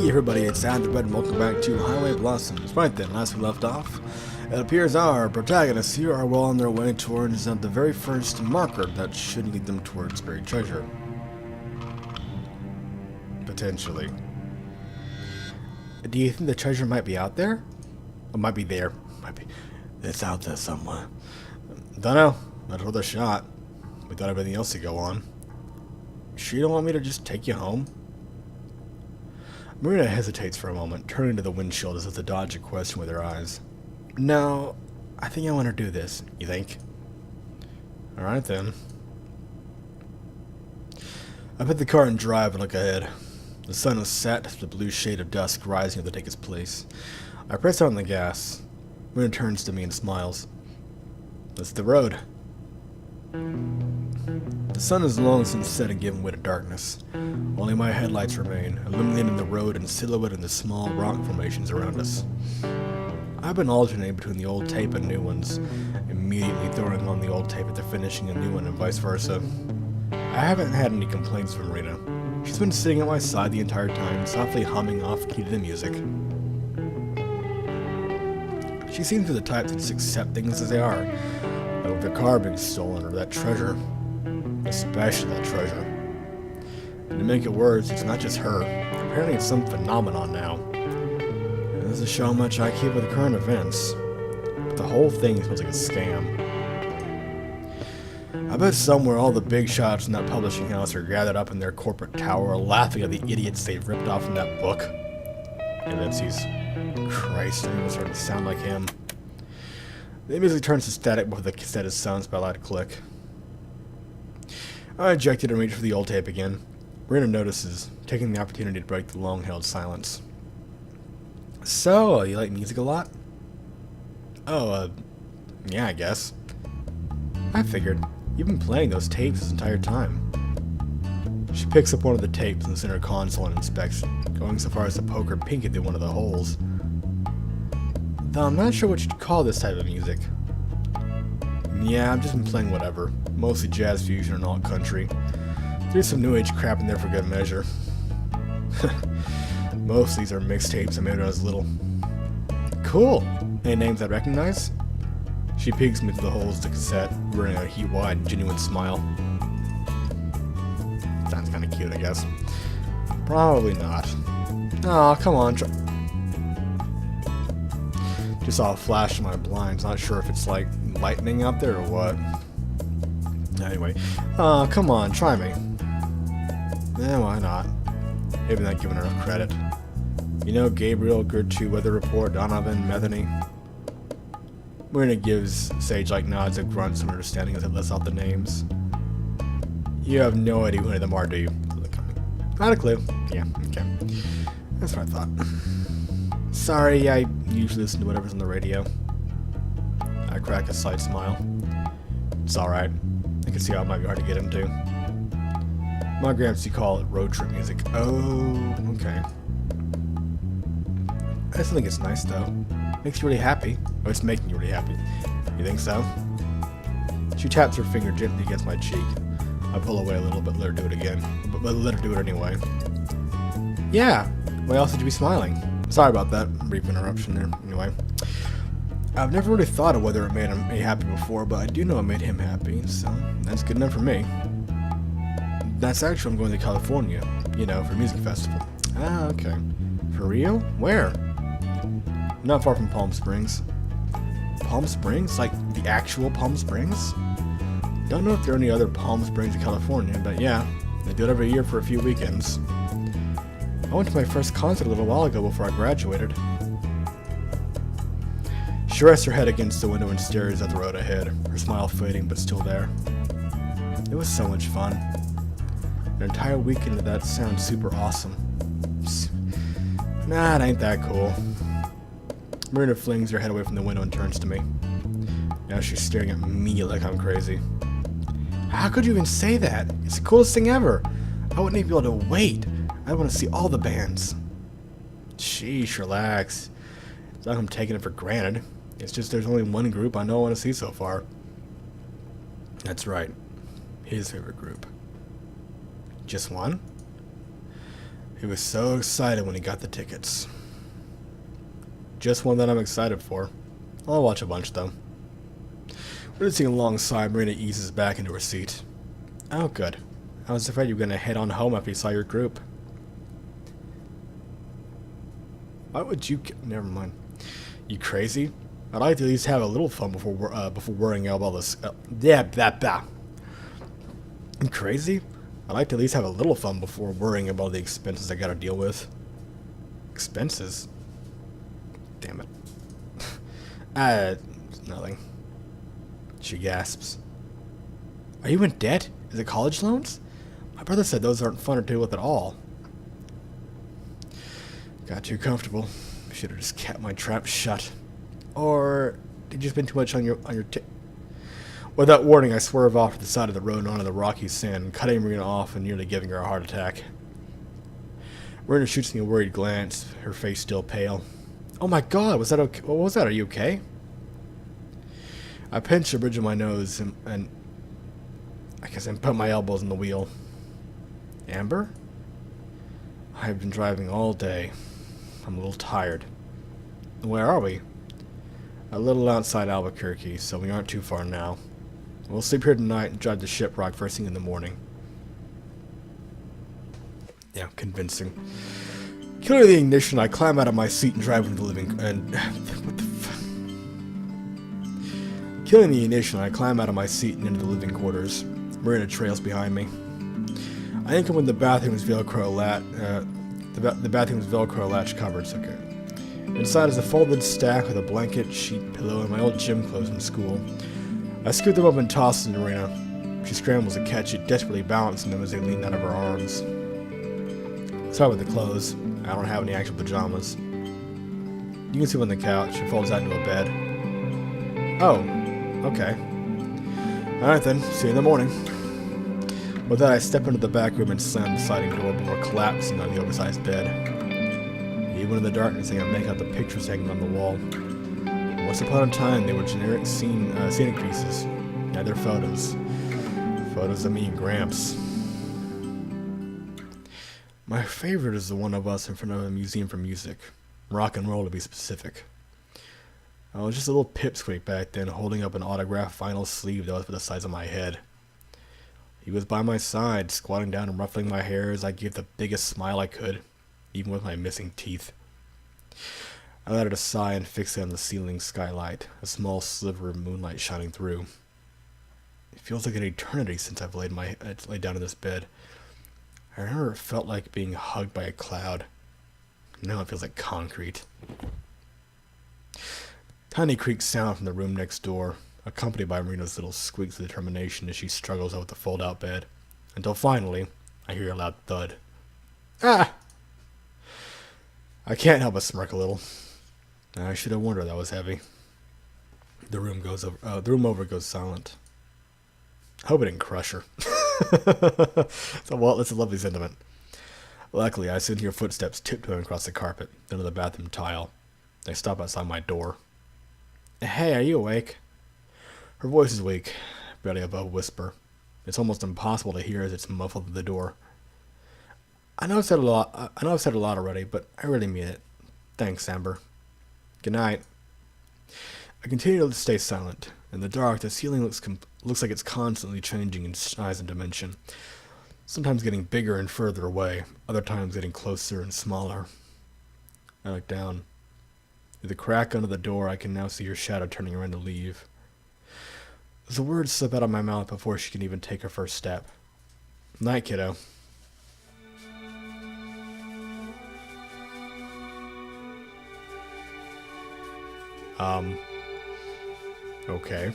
Hey everybody, it's Ad the Red and welcome back to Highway Blossoms. Right then, last we left off, it appears our protagonists here are well on their way towards the very first marker that should lead them towards buried treasure. Potentially. Do you think the treasure might be out there? It might be there. It's out there somewhere. Don't know. Not worth a shot. Without everything else to go on. Sure you don't want me to just take you home? Marina hesitates for a moment, turning to the windshield as if to dodge a question with her eyes. No, I think I want to do this. You think? Alright then. I put the car in drive and look ahead. The sun has set, the blue shade of dusk rising to take its place. I press on the gas. Marina turns to me and smiles. That's the road. The sun has long since set and given way to darkness. Only my headlights remain, illuminating the road and silhouetting the small rock formations around us. I've been alternating between the old tape and new ones, immediately throwing on the old tape after finishing a new one and vice versa. I haven't had any complaints from Rita. She's been sitting at my side the entire time, softly humming off-key to the music. She seems to be the type to just accept things as they are, like with the car being stolen or that treasure. Especially that treasure. And to make it worse, it's not just her. Apparently it's some phenomenon now. This is how much I keep with current events. But the whole thing smells like a scam. I bet somewhere all the big shots in that publishing house are gathered up in their corporate tower laughing at the idiots they've ripped off from that book. And then sees, Christ, I'm starting to sound like him. The music turns to static before the cassette is silenced by a loud click. I ejected and reached for the old tape again. Marina notices, taking the opportunity to break the long-held silence. So, you like music a lot? Oh, yeah, I guess. I figured. You've been playing those tapes this entire time. She picks up one of the tapes in the center console and inspects it, going so far as to poke her pinky through one of the holes. Though I'm not sure what you'd call this type of music. Yeah, I've just been playing whatever. Mostly jazz fusion and alt country. There's some new age crap in there for good measure. Most of these are mixtapes I made when I was little. Cool! Any names I recognize? She peeks me through the holes of the cassette, wearing a heat-wide, genuine smile. Sounds kinda cute, I guess. Probably not. Aw, come on, Just saw a flash in my blinds, not sure if it's like lightning out there or what. Anyway, come on, try me. Why not? Maybe not giving her enough credit. You know, Gabriel, Gertrude, Weather Report, Donovan, Metheny. Marina gives sage-like nods and grunts and understanding as it lists out the names. You have no idea who any of them are, do you? Not a clue. Yeah, okay. That's what I thought. Sorry, I usually listen to whatever's on the radio. I crack a slight smile. It's alright. I can see how it might be hard to get into. My gramps call it road trip music. Oh, okay. I still think it's nice though. Makes you really happy. Oh, it's making you really happy. You think so? She taps her finger gently against my cheek. I pull away a little bit, let her do it again. But let her do it anyway. Yeah! Why else would you be smiling? Sorry about that brief interruption there. Anyway. I've never really thought of whether it made me happy before, but I do know it made him happy, so that's good enough for me. That's actually I'm going to California, you know, for a music festival. Ah, okay. For real? Where? Not far from Palm Springs. Palm Springs? Like the actual Palm Springs? Don't know if there are any other Palm Springs in California, but yeah, they do it every year for a few weekends. I went to my first concert a little while ago before I graduated. She rests her head against the window and stares at the road ahead, her smile fading but still there. It was so much fun. An entire weekend of that sounds super awesome. Nah, it ain't that cool. Marina flings her head away from the window and turns to me. Now she's staring at me like I'm crazy. How could you even say that? It's the coolest thing ever. I wouldn't even be able to wait. I want to see all the bands. Sheesh, relax. It's not like I'm taking it for granted. It's just there's only one group I know I want to see so far. That's right. His favorite group. Just one? He was so excited when he got the tickets. Just one that I'm excited for. I'll watch a bunch, though. We're sitting alongside. Marina eases back into her seat. Oh, good. I was afraid you were going to head on home after you saw your group. Why would you... Never mind. You crazy? I'd like to at least have a little fun before worrying about all this... You crazy? I'd like to at least have a little fun before worrying about the expenses I gotta deal with. Expenses? Damn it. Nothing. She gasps. Are you in debt? Is it college loans? My brother said those aren't fun to deal with at all. Got too comfortable. Should have just kept my trap shut. Or did you spend too much on your Without warning, I swerve off to the side of the road and onto the rocky sand, cutting Marina off and nearly giving her a heart attack. Marina shoots me a worried glance, her face still pale. Oh my god, was that okay? What was that? Are you okay? I pinch the bridge of my nose and I guess I put my elbows in the wheel. Amber? I've been driving all day. I'm a little tired. Where are we? A little outside Albuquerque, so we aren't too far now. We'll sleep here tonight and drive to Shiprock first thing in the morning. Yeah, convincing. Killing the ignition, I climb out of my seat and drive into the living... what the fuck? Killing the ignition, I climb out of my seat and into the living quarters. Marina trails behind me. I think I'm in the bathroom's Velcro latch cupboards. Okay. Inside is a folded stack with a blanket, sheet, pillow, and my old gym clothes from school. I scoot them up and toss them to Marina. She scrambles to catch it, desperately balancing them as they lean out of her arms. Start with the clothes. I don't have any actual pajamas. You can sleep on the couch. She folds out into a bed. Oh, okay. Alright then, see you in the morning. With that, I step into the back room and slam the sliding door before collapsing on the oversized bed. Even in the darkness, I can make out the pictures hanging on the wall. Once upon a time, they were generic scenic pieces. Now they're photos. Photos of me and Gramps. My favorite is the one of us in front of a museum for music. Rock and roll, to be specific. I was just a little pipsqueak back then, holding up an autographed vinyl sleeve that was the size of my head. He was by my side, squatting down and ruffling my hair as I gave the biggest smile I could, even with my missing teeth. I let out a sigh and fixed it on the ceiling skylight, a small sliver of moonlight shining through. It feels like an eternity since I've laid down in this bed. I remember it felt like being hugged by a cloud. Now it feels like concrete. Tiny creaks sound from the room next door, accompanied by Marina's little squeaks of determination as she struggles out with the fold-out bed, until finally, I hear a loud thud. Ah! I can't help but smirk a little. I should have warned her that was heavy. The room over goes silent. I hope it didn't crush her. So, well, it's a lovely sentiment. Luckily, I soon hear footsteps tiptoeing across the carpet, then to the bathroom tile. They stop outside my door. Hey, are you awake? Her voice is weak, barely above a whisper. It's almost impossible to hear as it's muffled at the door. I know I've said a lot already, but I really mean it. Thanks, Amber. Good night. I continue to stay silent. In the dark, the ceiling looks like it's constantly changing in size and dimension. Sometimes getting bigger and further away, other times getting closer and smaller. I look down. Through the crack under the door, I can now see her shadow turning around to leave. The words slip out of my mouth before she can even take her first step. Night, kiddo. Okay.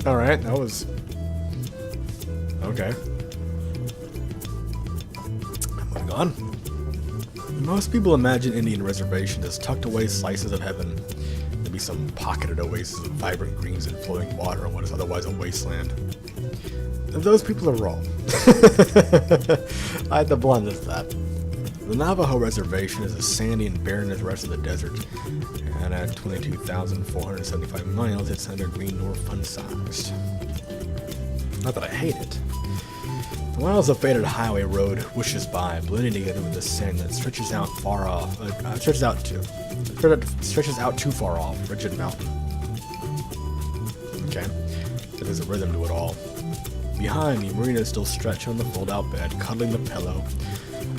Alright, that was... Okay. Moving on. Most people imagine Indian reservation as tucked away slices of heaven. There'd be some pocketed oasis of vibrant greens and flowing water on what is otherwise a wasteland. Those people are wrong. I had to blunt as that. The Navajo Reservation is as sandy and barren as the rest of the desert, and at 22,475 miles, it's neither green nor fun-sized. Not that I hate it. Miles of faded highway road whooshes by, blending together with the sand that stretches out far off. Stretches out too far off. Rigid mountain. Okay, so there's a rhythm to it all. Behind me, Marina is still stretched on the fold-out bed, cuddling the pillow,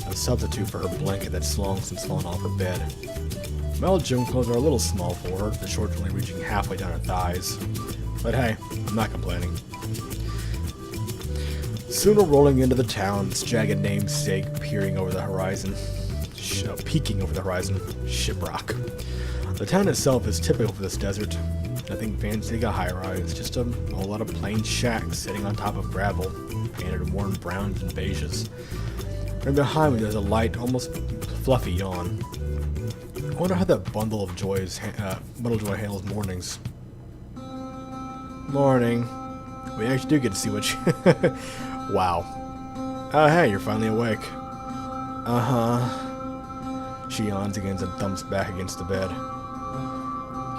a substitute for her blanket that's long since fallen off her bed. Well, gym clothes are a little small for her, the shorts only reaching halfway down her thighs. But hey, I'm not complaining. Soon we're rolling into the town, its jagged namesake peering over the horizon. Peeking over the horizon. Shiprock. The town itself is typical for this desert. Nothing fancy, a high-rise, just a whole lot of plain shacks sitting on top of gravel, painted in worn browns and beiges. Right behind me there's a light, almost fluffy yawn. I wonder how that bundle of joy handles mornings. Morning. We actually do get to see what you... Wow. Oh, hey, you're finally awake. Uh-huh. She yawns again and thumps back against the bed.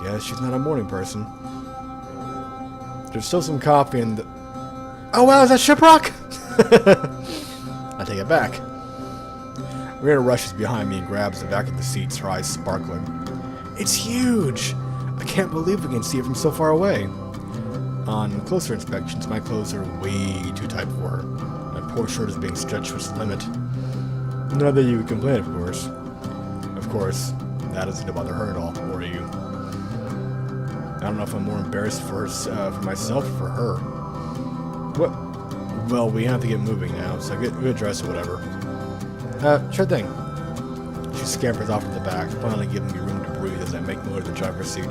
Guess she's not a morning person. There's still some coffee in the... Oh, wow, is that Shiprock? I take it back. Marina rushes behind me and grabs the back of the seats, her eyes sparkling. It's huge! I can't believe we can see it from so far away. On closer inspections, my clothes are way too tight for her. My poor shirt is being stretched to its limit. Not that you would complain, of course. Of course, that doesn't bother her at all, or you. I don't know if I'm more embarrassed for myself or for her. Well, we have to get moving now, so get dressed or whatever. Sure thing. She scampers off to the back, finally giving me room to breathe as I make my way to the driver's seat.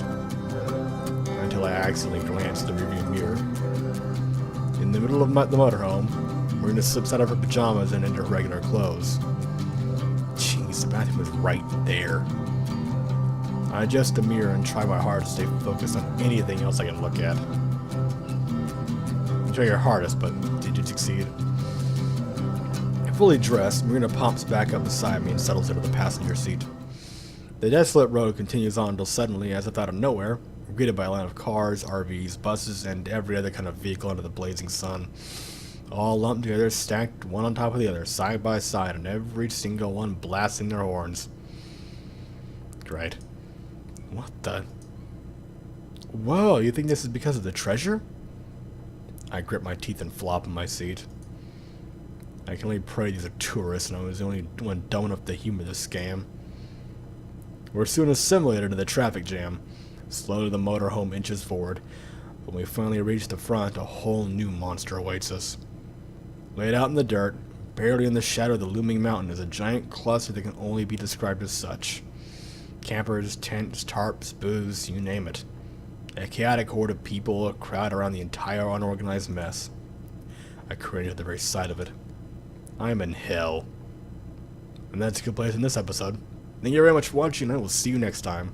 Until I accidentally glance at the rearview mirror. In the middle of the motorhome, Marina slips out of her pajamas and into her regular clothes. Jeez, the bathroom is right there. I adjust the mirror and try my hardest to stay focused on anything else I can look at. You try your hardest, but did you succeed? Fully dressed, Marina pops back up beside me and settles into the passenger seat. The desolate road continues on until suddenly, as if out of nowhere, we're greeted by a line of cars, RVs, buses, and every other kind of vehicle under the blazing sun. All lumped together, stacked one on top of the other, side by side, and every single one blasting their horns. Great. What the? Whoa, you think this is because of the treasure? I grip my teeth and flop in my seat. I can only pray these are tourists and I was the only one dumb enough to humor this scam. We're soon assimilated into the traffic jam. Slowly the motorhome inches forward. When we finally reach the front, a whole new monster awaits us. Laid out in the dirt, barely in the shadow of the looming mountain, is a giant cluster that can only be described as such. Campers, tents, tarps, booths, you name it. A chaotic horde of people crowd around the entire unorganized mess. I cringe at the very sight of it. I'm in hell. And that's a good place in this episode. Thank you very much for watching, and I will see you next time.